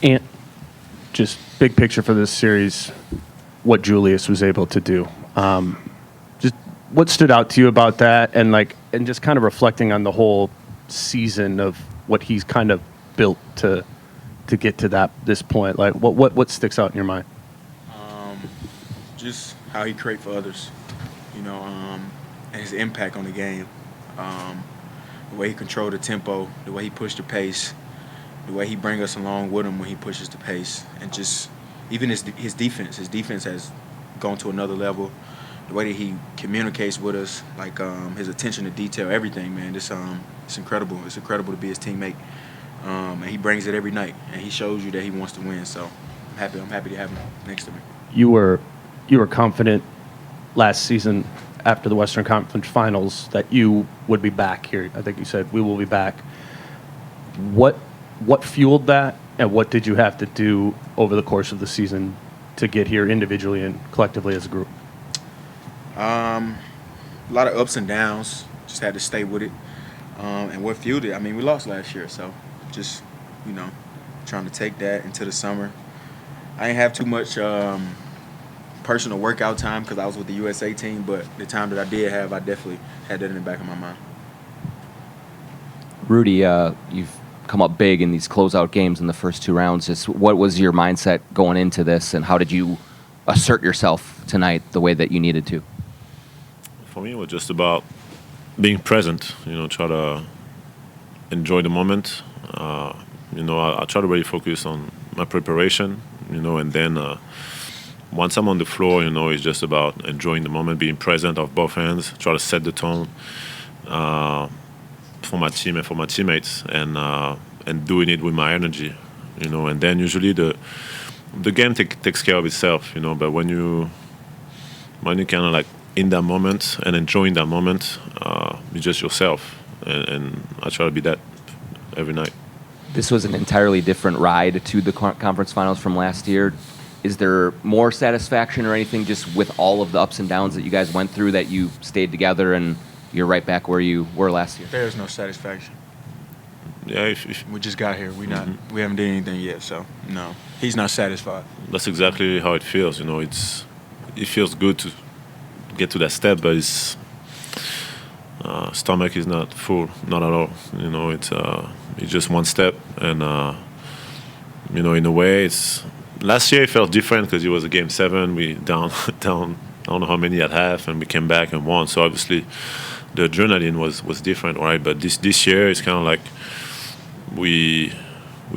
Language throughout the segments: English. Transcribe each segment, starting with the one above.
And just big picture for this series, what Julius was able to do. Just what stood out to you about that, and just kind of reflecting on the whole season of what he's kind of built to get to this point. Like what sticks out in your mind? Just how he create for others, and his impact on the game. The way he controlled the tempo, the way he pushed the pace, the way he bring us along with him when he pushes the pace, and just even his defense. His defense has gone to another level. The way that he communicates with us, his attention to detail, everything, man. It's incredible. It's incredible to be his teammate, and he brings it every night, and he shows you that he wants to win. So I'm happy to have him next to me. You were confident last season after the Western Conference Finals that you would be back here. I think you said we will be back. What fueled that, and what did you have to do over the course of the season to get here individually and collectively as a group? A lot of ups and downs. Just had to stay with it. And what fueled it? I mean, we lost last year, so just trying to take that into the summer. I didn't have too much personal workout time because I was with the USA team, but the time that I did have, I definitely had that in the back of my mind. Rudy, you've come up big in these closeout games in the first two rounds. Just what was your mindset going into this, and how did you assert yourself tonight the way that you needed to? For me, it was just about being present, try to enjoy the moment. I try to really focus on my preparation, and then once I'm on the floor, it's just about enjoying the moment, being present of both ends, try to set the tone for my team and for my teammates, and doing it with my energy, and then usually the game takes care of itself, but when you kind of like in that moment and enjoying that moment, you're just yourself, and I try to be that every night. This was an entirely different ride to the conference finals from last year. Is there more satisfaction or anything just with all of the ups and downs that you guys went through that you stayed together and you're right back where you were last year? There's no satisfaction. Yeah, if we just got here. We haven't done anything yet, so no, he's not satisfied. That's exactly how it feels. It feels good to get to that step, but his stomach is not full, not at all. It's just one step, and in a way, it's. Last year it felt different because it was a game 7. We down I don't know how many at half, and we came back and won. So obviously the adrenaline was different, right? But this year it's kind of like we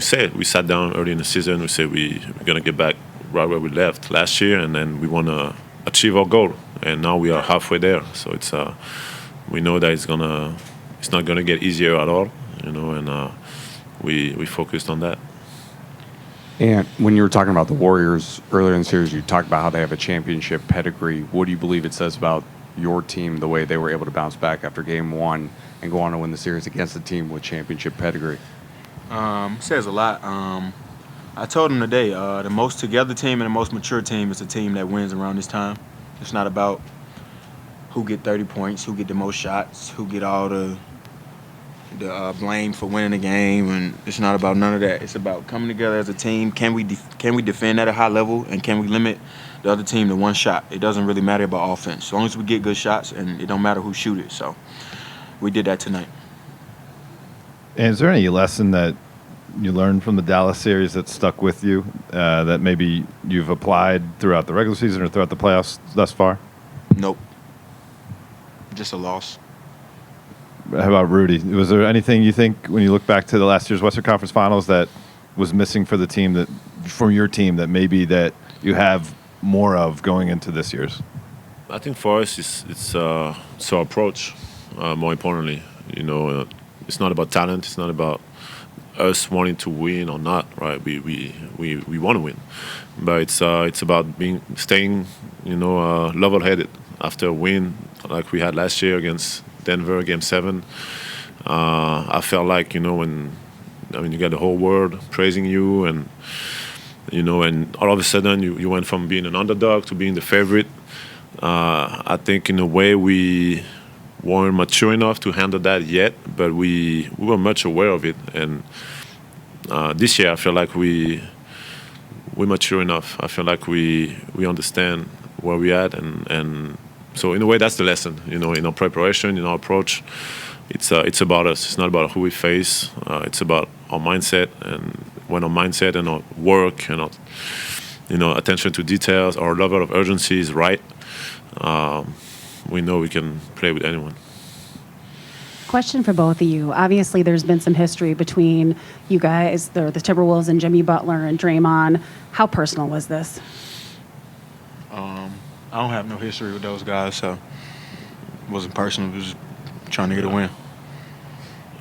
sat down early in the season. We said we're gonna get back right where we left last year, and then we want to achieve our goal. And now we are halfway there. So it's we know that it's not gonna get easier at all, and we focused on that. And when you were talking about the Warriors earlier in the series, you talked about how they have a championship pedigree. What do you believe it says about your team, the way they were able to bounce back after game 1 and go on to win the series against a team with championship pedigree? It says a lot. I told him today, the most together team and the most mature team is a team that wins around this time. It's not about who get 30 points, who get the most shots, who get all the blame for winning the game, and it's not about none of that. It's about coming together as a team. Can we defend at a high level, and can we limit the other team to one shot? It doesn't really matter about offense, as long as we get good shots, and it don't matter who shoot it. So we did that tonight. And is there any lesson that you learned from the Dallas series that stuck with you that maybe you've applied throughout the regular season or throughout the playoffs thus far? Nope. Just a loss. How about Rudy? Was there anything you think when you look back to the last year's Western Conference Finals that was missing for the team from your team that maybe that you have more of going into this year's? I think for us it's our approach. More importantly, it's not about talent. It's not about us wanting to win or not, right? We want to win, but it's about staying level-headed after a win like we had last year against Denver, Game 7. I felt like, when you got the whole world praising you, and and all of a sudden you went from being an underdog to being the favorite. I think in a way we weren't mature enough to handle that yet, but we were much aware of it, and this year I feel like we're mature enough. I feel like we understand where we're at, and so in a way that's the lesson. In our preparation, in our approach, it's about us. It's not about who we face. It's about our mindset, and when our mindset and our work and our attention to details, our level of urgency is right, we know we can play with anyone. Question for both of you. Obviously, there's been some history between you guys, the Timberwolves and Jimmy Butler and Draymond. How personal was this? I don't have no history with those guys, so it wasn't personal. It was just trying to get a win.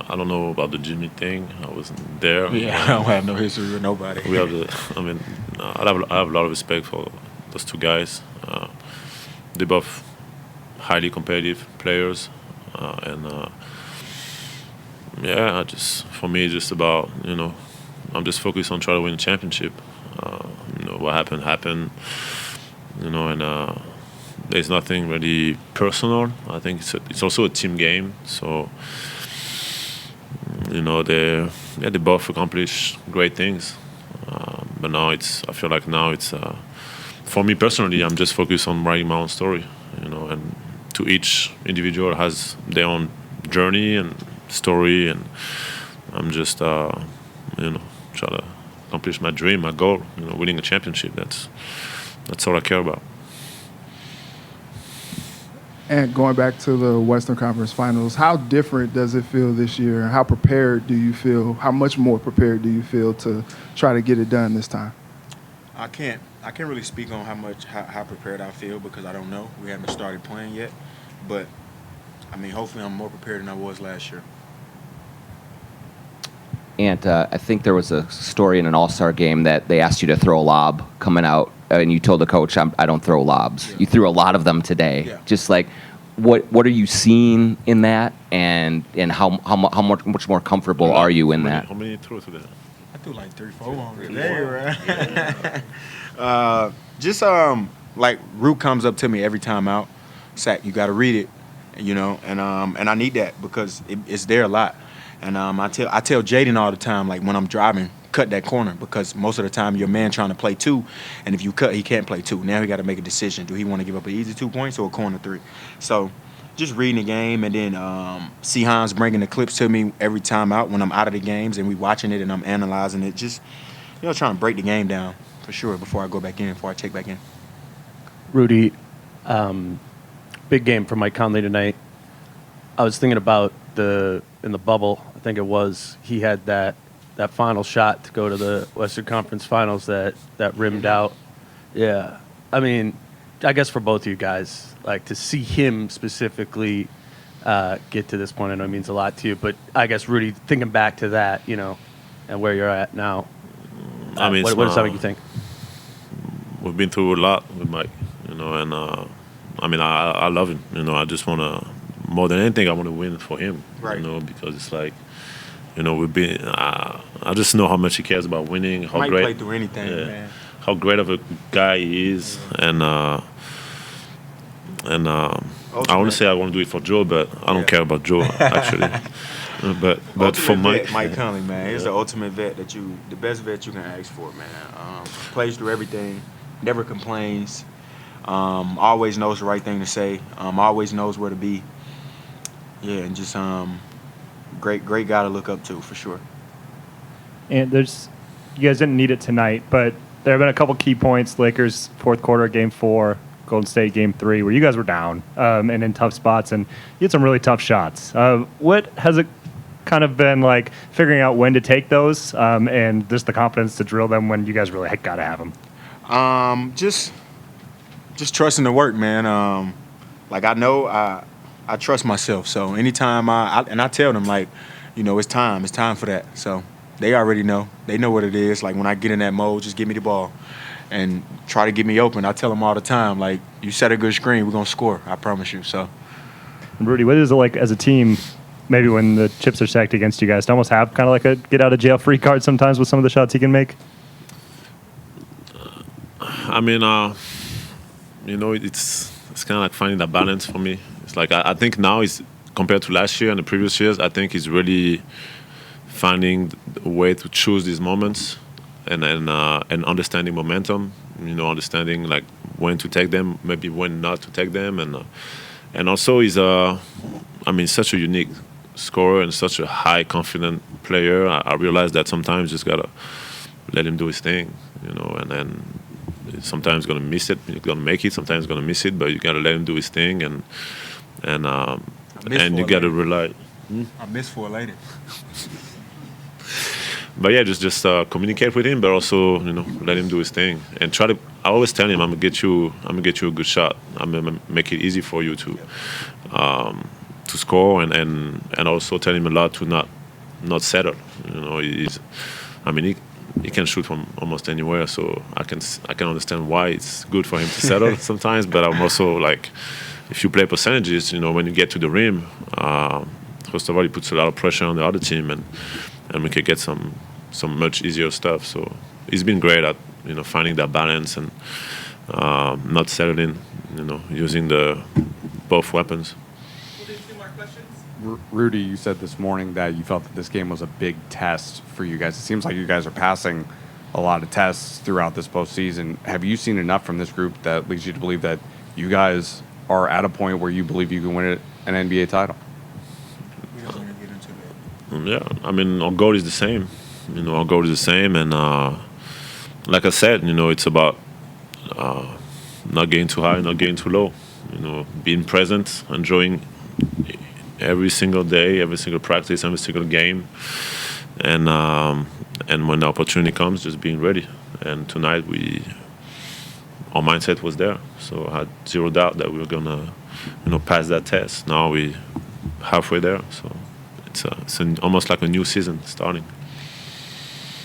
I don't know about the Jimmy thing. I wasn't there. Yeah, I don't have no history with nobody. I have a lot of respect for those two guys. They're both highly competitive players, and for me, it's just about I'm just focused on trying to win a championship. What happened, and there's nothing really personal. I think it's also a team game, so. They both accomplished great things, but now I feel like now it's for me personally, I'm just focused on writing my own story, and to each individual has their own journey and story, and I'm just trying to accomplish my dream, my goal, winning a championship. That's all I care about. And going back to the Western Conference Finals, how different does it feel this year? How prepared do you feel? How much more prepared do you feel to try to get it done this time? I can't really speak on how prepared I feel because I don't know. We haven't started playing yet, but I mean, hopefully, I'm more prepared than I was last year. And I think there was a story in an All-Star game that they asked you to throw a lob coming out, and you told the coach, "I don't throw lobs." Yeah. You threw a lot of them today. Yeah. Just like, what are you seeing in that, and how much more comfortable are you in that? How many threw today? I threw like 3-4 on today, right? Like Root comes up to me every time out. Sack, you got to read it, and I need that because it's there a lot. And I tell Jaden all the time, like when I'm driving, cut that corner because most of the time your man trying to play two, and if you cut, he can't play two. Now he got to make a decision. Do he want to give up an easy 2 points or a corner 3? So just reading the game, and then C. Hans bringing the clips to me every time out when I'm out of the games, and we watching it and I'm analyzing it. Just trying to break the game down for sure before I check back in. Rudy, big game for Mike Conley tonight. I was thinking about in the bubble, I think it was, he had that final shot to go to the Western Conference Finals that rimmed out. Yeah. I mean, I guess for both of you guys, like to see him specifically get to this point, I know it means a lot to you, but I guess, Rudy, thinking back to that, and where you're at now, what does that make you think? We've been through a lot with Mike, and I love him. I just want to, more than anything, I want to win for him, right? Because it's like, we've been. I just know how much he cares about winning. How Mike great, play through anything, man. How great of a guy he is, and I want to say I want to do it for Joe, but I don't care about Joe actually. but for Mike Conley, man, he's the ultimate vet the best vet you can ask for, man. Plays through everything, never complains. Always knows the right thing to say. Always knows where to be. Yeah, and just great guy to look up to for sure. And you guys didn't need it tonight, but there have been a couple key points. Lakers fourth quarter, game 4, Golden State game 3, where you guys were down and in tough spots, and you had some really tough shots. What has it kind of been like figuring out when to take those and just the confidence to drill them when you guys really got to have them? Just trusting the work, man. Like I know I trust myself. So anytime I tell them, like, it's time for that. So they already know. They know what it is. Like when I get in that mode, just give me the ball and try to get me open. I tell them all the time, like, you set a good screen, we're going to score. I promise you. So, Rudy, what is it like as a team, maybe when the chips are stacked against you guys, to almost have kind of like a get-out-of-jail-free card sometimes with some of the shots you can make? It's kind of like finding that balance for me. It's like I think now compared to last year and the previous years, I think he's really finding a way to choose these moments and understanding momentum. Understanding like when to take them, maybe when not to take them, and also he's such a unique scorer and such a high confident player. I realize that sometimes just gotta let him do his thing, and then sometimes gonna miss it, you're gonna make it, sometimes gonna miss it, but you gotta let him do his thing, and you gotta rely. I missed 4 later. But yeah, just communicate with him, but also let him do his thing and try to. I always tell him I'm gonna get you a good shot. I'm gonna make it easy for you to score, and also tell him a lot to not settle. He can shoot from almost anywhere, so I can understand why it's good for him to settle sometimes. But I'm also like, if you play percentages, when you get to the rim, first of all, it puts a lot of pressure on the other team, and we could get some much easier stuff. So he's been great at finding that balance and not settling, using the both weapons. Rudy, you said this morning that you felt that this game was a big test for you guys. It seems like you guys are passing a lot of tests throughout this postseason. Have you seen enough from this group that leads you to believe that you guys are at a point where you believe you can win an NBA title? We don't want to get into that. Yeah, our goal is the same. Our goal is the same, and like I said, it's about not getting too high, not getting too low. Being present, enjoying every single day, every single practice, every single game, and when the opportunity comes, just being ready. And tonight, our mindset was there, so I had zero doubt that we were gonna, pass that test. Now we halfway there, so it's almost like a new season starting.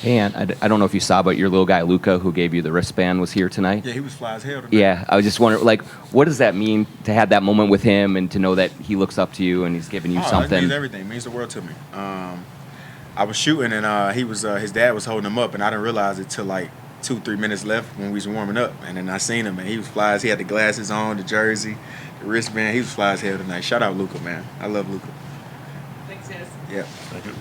And I don't know if you saw, but your little guy Luca, who gave you the wristband, was here tonight. Yeah, he was fly as hell tonight. Yeah, I was just wondering, like, what does that mean to have that moment with him and to know that he looks up to you and he's giving you something? That means everything. It means the world to me. I was shooting, and he was his dad was holding him up, and I didn't realize it till like 2-3 minutes left when we was warming up, and then I seen him, and he was fly as he had the glasses on, the jersey, the wristband. He was fly as hell tonight. Shout out Luca, man. I love Luca. Thanks, guys. Yeah. Thank you.